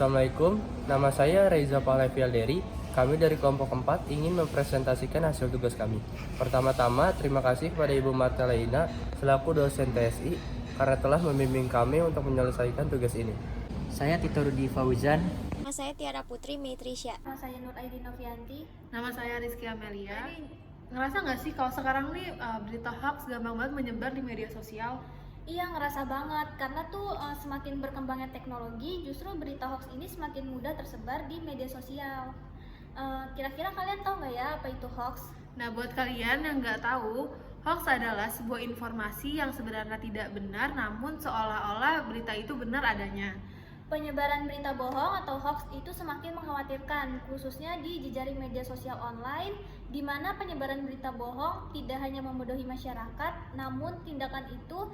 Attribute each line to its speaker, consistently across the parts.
Speaker 1: Assalamualaikum, nama saya Reza Pahlavi Alderi. Kami dari kelompok 4 ingin mempresentasikan hasil tugas kami. Pertama-tama, terima kasih kepada Ibu Marta Leina selaku dosen TSI karena telah membimbing kami untuk menyelesaikan tugas ini.
Speaker 2: Saya Tito Rudi Fauzan.
Speaker 3: Nama saya Tiara Putri Maitrisya.
Speaker 4: Nama saya Nur Aidin Novianti.
Speaker 5: Nama saya Rizky Amelia. Ngerasa nggak sih kalau sekarang nih berita hoax gampang banget menyebar di media sosial?
Speaker 4: Iya, ngerasa banget karena tuh semakin berkembangnya teknologi, justru berita hoax ini semakin mudah tersebar di media sosial. Kira-kira kalian tahu nggak ya apa itu hoax?
Speaker 5: Nah, buat kalian yang nggak tahu, hoax adalah sebuah informasi yang sebenarnya tidak benar, namun seolah-olah berita itu benar adanya.
Speaker 4: Penyebaran berita bohong atau hoax itu semakin mengkhawatirkan, khususnya di jejaring media sosial online, di mana penyebaran berita bohong tidak hanya membodohi masyarakat, namun tindakan itu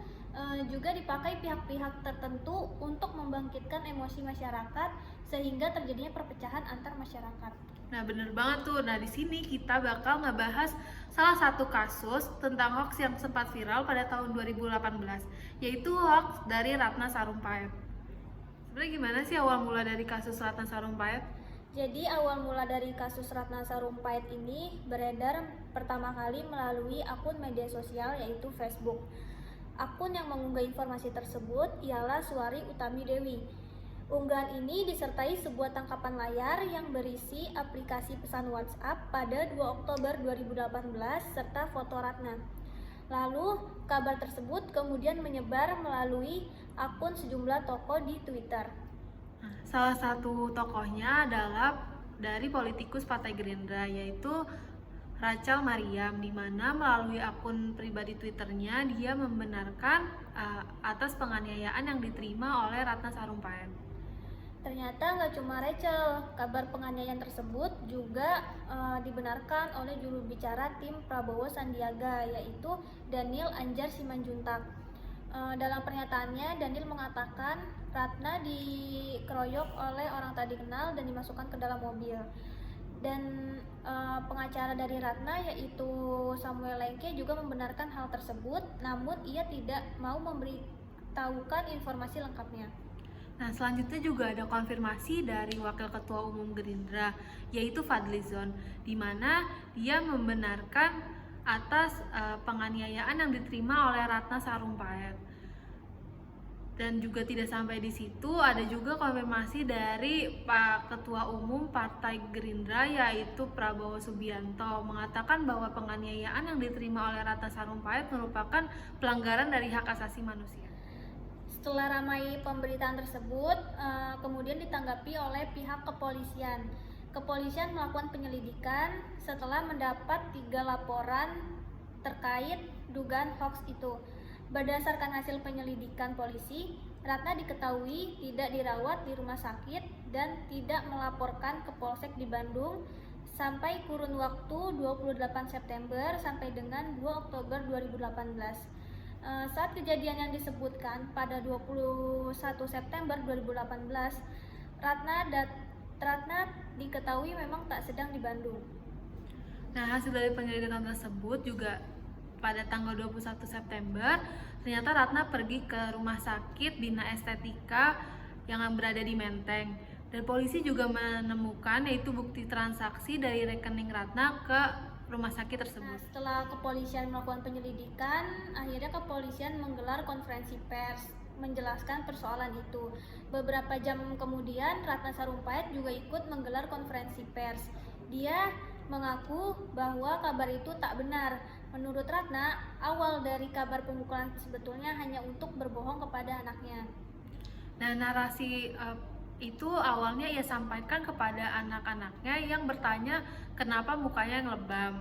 Speaker 4: juga dipakai pihak-pihak tertentu untuk membangkitkan emosi masyarakat, sehingga terjadinya perpecahan antar masyarakat.
Speaker 5: Nah, bener banget tuh. Nah, di sini kita bakal ngebahas salah satu kasus tentang hoax yang sempat viral pada tahun 2018, yaitu hoax dari Ratna Sarumpait. Sebenarnya gimana sih awal mula dari kasus Ratna Sarumpait?
Speaker 4: Jadi awal mula dari kasus Ratna Sarumpait ini beredar pertama kali melalui akun media sosial yaitu Facebook. Akun yang mengunggah informasi tersebut ialah Suwari Utami Dewi. Unggahan ini disertai sebuah tangkapan layar yang berisi aplikasi pesan WhatsApp pada 2 Oktober 2018 serta foto Ratna. Lalu, kabar tersebut kemudian menyebar melalui akun sejumlah tokoh di Twitter.
Speaker 5: Salah satu tokohnya adalah dari politikus Partai Gerindra, yaitu Rachel Maryam, di mana melalui akun pribadi Twitternya dia membenarkan atas penganiayaan yang diterima oleh Ratna Sarumpait.
Speaker 4: Ternyata nggak cuma Rachel, kabar penganiayaan tersebut juga dibenarkan oleh juru bicara tim Prabowo Sandiaga, yaitu Daniel Anjar Simanjuntak. Dalam pernyataannya, Daniel mengatakan Ratna dikeroyok oleh orang tak dikenal dan dimasukkan ke dalam mobil. Dan pengacara dari Ratna yaitu Samuel Lengke juga membenarkan hal tersebut, namun ia tidak mau memberitahukan informasi lengkapnya.
Speaker 5: Nah, selanjutnya juga ada konfirmasi dari Wakil Ketua Umum Gerindra, yaitu Fadlizon, di mana dia membenarkan atas penganiayaan yang diterima oleh Ratna Sarumpait. Dan juga tidak sampai di situ, ada juga konfirmasi dari Pak Ketua Umum Partai Gerindra, yaitu Prabowo Subianto, mengatakan bahwa penganiayaan yang diterima oleh Ratna Sarumpait merupakan pelanggaran dari hak asasi manusia.
Speaker 4: Setelah ramai pemberitaan tersebut, kemudian ditanggapi oleh pihak kepolisian. Kepolisian melakukan penyelidikan setelah mendapat 3 laporan terkait dugaan hoax itu. Berdasarkan hasil penyelidikan polisi, Ratna diketahui tidak dirawat di rumah sakit dan tidak melaporkan ke Polsek di Bandung sampai kurun waktu 28 September sampai dengan 2 Oktober 2018. Saat kejadian yang disebutkan pada 21 September 2018, Ratna diketahui memang tak sedang di Bandung.
Speaker 5: Nah, hasil dari penyelidikan tersebut juga pada tanggal 21 September, ternyata Ratna pergi ke rumah sakit Bina Estetika yang berada di Menteng. Dan polisi juga menemukan yaitu bukti transaksi dari rekening Ratna ke rumah sakit tersebut.
Speaker 4: Nah, setelah kepolisian melakukan penyelidikan, akhirnya kepolisian menggelar konferensi pers menjelaskan persoalan itu. Beberapa jam kemudian, Ratna Sarumpait juga ikut menggelar konferensi pers. Dia mengaku bahwa kabar itu tak benar. Menurut Ratna, awal dari kabar pemukulan sebetulnya hanya untuk berbohong kepada anaknya.
Speaker 5: Nah, narasi itu awalnya ia sampaikan kepada anak-anaknya yang bertanya kenapa mukanya yang lebam.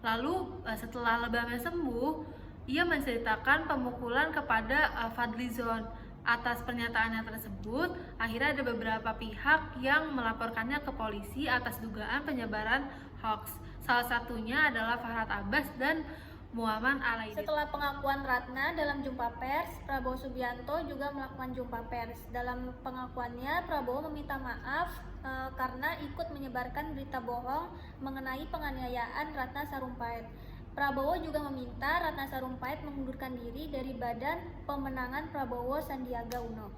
Speaker 5: Lalu setelah lebamnya sembuh, ia menceritakan pemukulan kepada Fadlizon. Atas pernyataannya tersebut, akhirnya ada beberapa pihak yang melaporkannya ke polisi atas dugaan penyebaran hoax. Salah satunya adalah Farhad Abbas dan Muhammad Alaidin.
Speaker 4: Setelah pengakuan Ratna dalam jumpa pers, Prabowo Subianto juga melakukan jumpa pers. Dalam pengakuannya, Prabowo meminta maaf karena ikut menyebarkan berita bohong mengenai penganiayaan Ratna Sarumpait. Prabowo juga meminta Ratna Sarumpait mengundurkan diri dari Badan Pemenangan Prabowo Sandiaga Uno.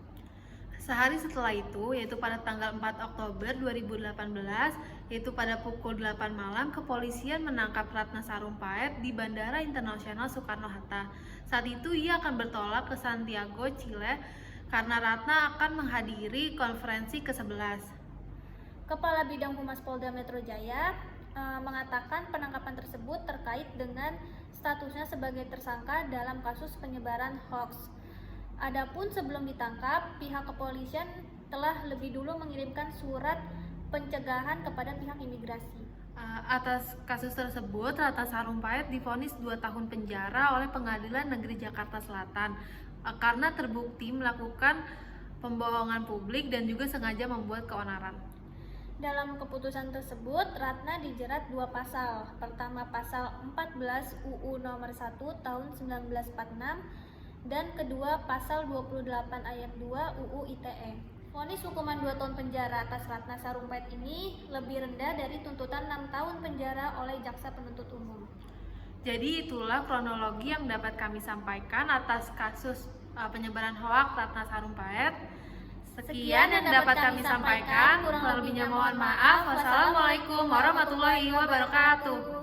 Speaker 5: Sehari setelah itu, yaitu pada tanggal 4 Oktober 2018, yaitu pada pukul 8 malam, kepolisian menangkap Ratna Sarumpait di Bandara Internasional Soekarno-Hatta. Saat itu ia akan bertolak ke Santiago, Chile, karena Ratna akan menghadiri konferensi ke-11.
Speaker 4: Kepala Bidang Humas Polda Metro Jaya mengatakan penangkapan tersebut terkait dengan statusnya sebagai tersangka dalam kasus penyebaran hoax. Adapun sebelum ditangkap, pihak kepolisian telah lebih dulu mengirimkan surat pencegahan kepada pihak imigrasi.
Speaker 5: Atas kasus tersebut, Ratna Sarumpait divonis 2 tahun penjara oleh Pengadilan Negeri Jakarta Selatan karena terbukti melakukan pembohongan publik dan juga sengaja membuat keonaran.
Speaker 4: Dalam keputusan tersebut, Ratna dijerat 2 pasal. Pertama, pasal 14 UU nomor 1 tahun 1946 dan kedua pasal 28 ayat 2 UU ITE. Vonis hukuman 2 tahun penjara atas Ratna Sarumpait ini lebih rendah dari tuntutan 6 tahun penjara oleh jaksa penuntut umum.
Speaker 5: Jadi itulah kronologi yang dapat kami sampaikan atas kasus penyebaran hoaks Ratna Sarumpait. Sekian yang dapat kami sampaikan, kurang lebihnya mohon maaf. Wassalamualaikum warahmatullahi wabarakatuh.